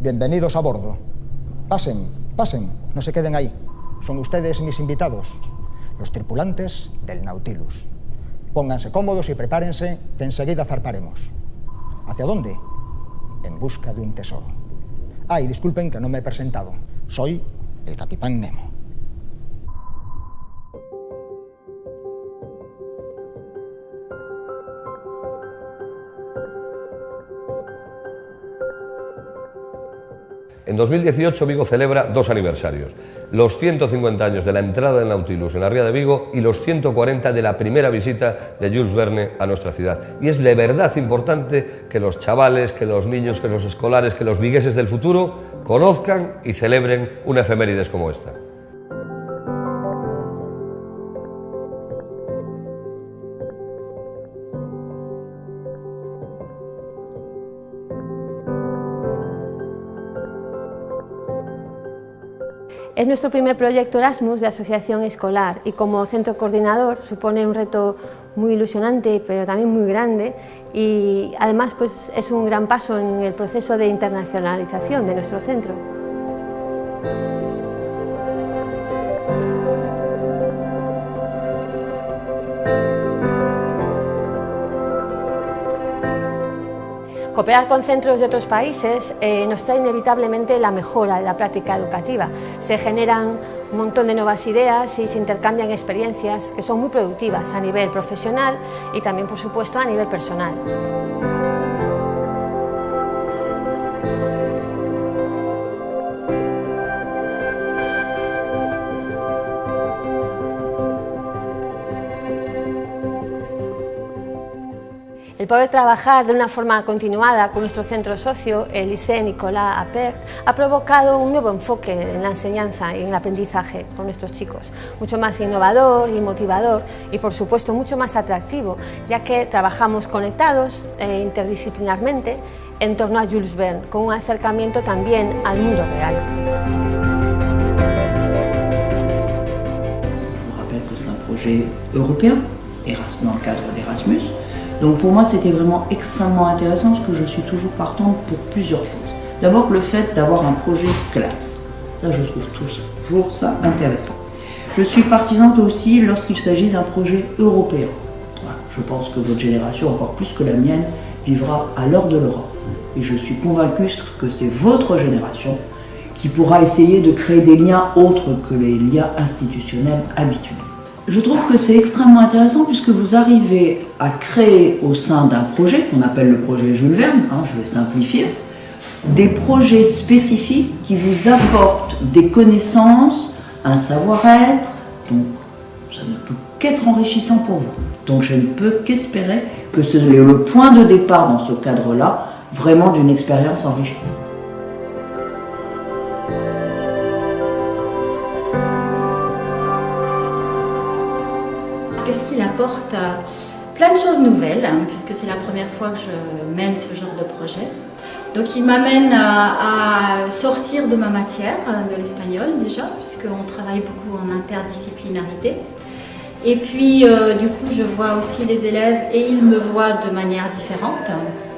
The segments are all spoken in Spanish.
bienvenidos a bordo. Pasen, pasen, no se queden ahí. Son ustedes mis invitados, los tripulantes del Nautilus. Pónganse cómodos y prepárense, que enseguida zarparemos. ¿Hacia dónde? En busca de un tesoro. Ah, y disculpen que no me he presentado. Soy el Capitán Nemo. En 2018 Vigo celebra dos aniversarios, los 150 años de la entrada del Nautilus en la ría de Vigo y los 140 de la primera visita de Jules Verne a nuestra ciudad. Y es de verdad importante que los chavales, que los niños, que los escolares, que los vigueses del futuro conozcan y celebren una efemérides como esta. Es nuestro primer proyecto Erasmus de asociación escolar y como centro coordinador supone un reto muy ilusionante pero también muy grande y además pues, es un gran paso en el proceso de internacionalización de nuestro centro. Cooperar con centros de otros países nos trae inevitablemente la mejora de la práctica educativa. Se generan un montón de nuevas ideas y se intercambian experiencias que son muy productivas a nivel profesional y también, por supuesto, a nivel personal. El poder trabajar de una forma continuada con nuestro centro socio, el Lycée Nicolas Appert, ha provocado un nuevo enfoque en la enseñanza y en el aprendizaje con nuestros chicos, mucho más innovador y motivador y por supuesto mucho más atractivo, ya que trabajamos conectados interdisciplinarmente en torno a Jules Verne, con un acercamiento también al mundo real. Je vous rappelle que c'est un projet européen, dans le cadre d'Erasmus. Donc pour moi c'était vraiment extrêmement intéressant parce que je suis toujours partante pour plusieurs choses. D'abord le fait d'avoir un projet classe, ça je trouve toujours ça intéressant. Je suis partisante aussi lorsqu'il s'agit d'un projet européen. Voilà, je pense que votre génération, encore plus que la mienne, vivra à l'heure de l'Europe. Et je suis convaincue que c'est votre génération qui pourra essayer de créer des liens autres que les liens institutionnels habituels. Je trouve que c'est extrêmement intéressant puisque vous arrivez à créer au sein d'un projet qu'on appelle le projet Jules Verne, je vais simplifier, des projets spécifiques qui vous apportent des connaissances, un savoir-être, donc ça ne peut qu'être enrichissant pour vous. Donc je ne peux qu'espérer que c'est le point de départ dans ce cadre-là, vraiment d'une expérience enrichissante. Qu'est-ce qu'il apporte? Plein de choses nouvelles, puisque c'est la première fois que je mène ce genre de projet. Donc il m'amène à sortir de ma matière, de l'espagnol déjà, puisqu'on travaille beaucoup en interdisciplinarité. Et puis du coup je vois aussi les élèves et ils me voient de manière différente,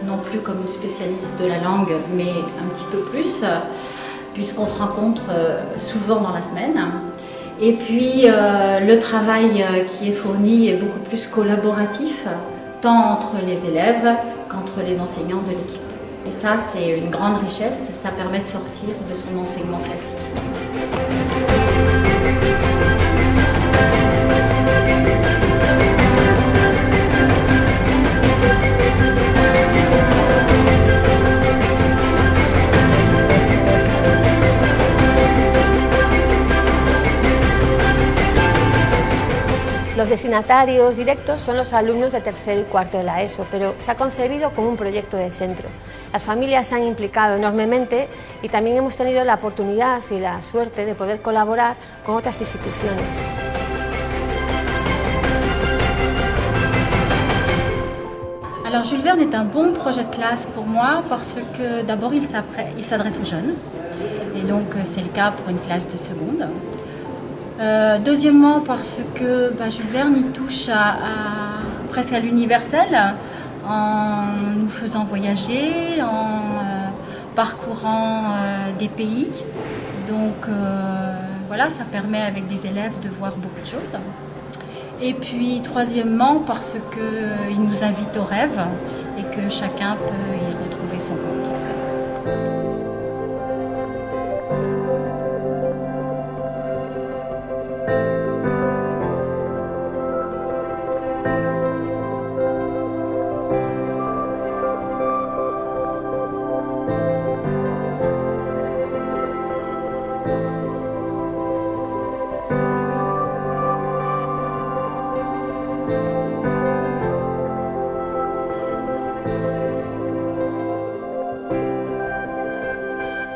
non plus comme une spécialiste de la langue, mais un petit peu plus, puisqu'on se rencontre souvent dans la semaine. Et puis le travail qui est fourni est beaucoup plus collaboratif, tant entre les élèves qu'entre les enseignants de l'équipe. Et ça, c'est une grande richesse, ça permet de sortir de son enseignement classique. Los destinatarios directos son los alumnos de tercero y cuarto de la ESO, pero se ha concebido como un proyecto de centro. Las familias se han implicado enormemente y también hemos tenido la oportunidad y la suerte de poder colaborar con otras instituciones. Alors Jules Verne est un bon projet de classe pour moi parce que d'abord il s'adresse aux jeunes et donc c'est le cas pour une classe de seconde. Deuxièmement parce que Jules Verne il touche presque à l'universel en nous faisant voyager, en parcourant des pays. Donc voilà, ça permet avec des élèves de voir beaucoup de choses. Et puis troisièmement, parce qu'ils nous invitent au rêve et que chacun peut y retrouver son compte.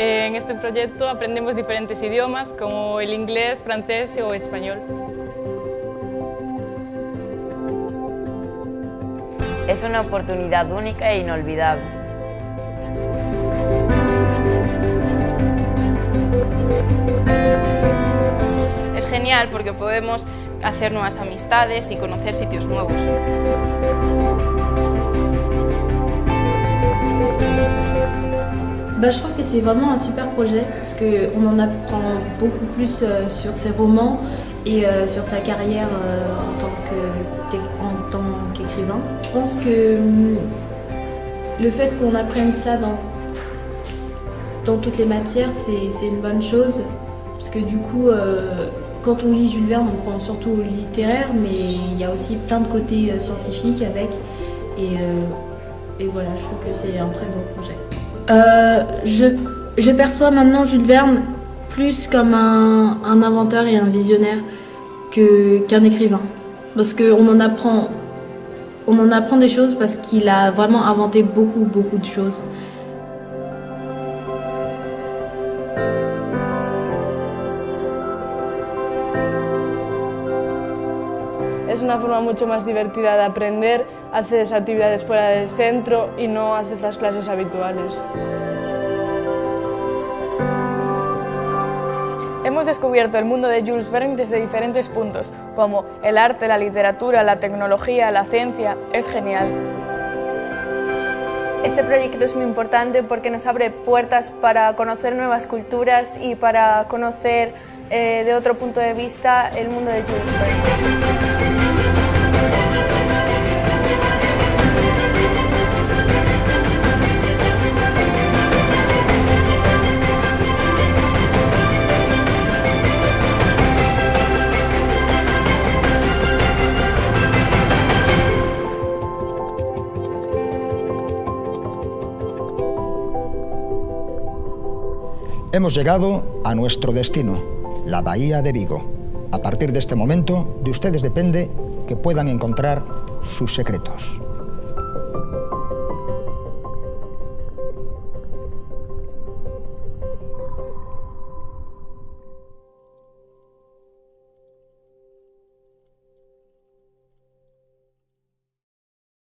En este proyecto aprendemos diferentes idiomas como el inglés, francés o español. Es una oportunidad única e inolvidable. Es genial porque podemos hacer nuevas amistades y conocer sitios nuevos. Je trouve que c'est vraiment un super projet parce qu'on en apprend beaucoup plus sur ses romans et sur sa carrière en tant qu'écrivain. Je pense que le fait qu'on apprenne ça dans toutes les matières, c'est une bonne chose parce que du coup, quand on lit Jules Verne, on pense surtout au littéraire, mais il y a aussi plein de côtés scientifiques avec et voilà, je trouve que c'est un très beau projet. Je perçois maintenant Jules Verne plus comme un inventeur et un visionnaire qu'un écrivain. Parce qu'on en apprend des choses parce qu'il a vraiment inventé beaucoup de choses. Es una forma mucho más divertida de aprender, haces actividades fuera del centro y no haces las clases habituales. Hemos descubierto el mundo de Jules Verne desde diferentes puntos, como el arte, la literatura, la tecnología, la ciencia. Es genial. Este proyecto es muy importante porque nos abre puertas para conocer nuevas culturas y para conocer de otro punto de vista el mundo de Jules Verne. Hemos llegado a nuestro destino, la Bahía de Vigo. A partir de este momento, de ustedes depende que puedan encontrar sus secretos.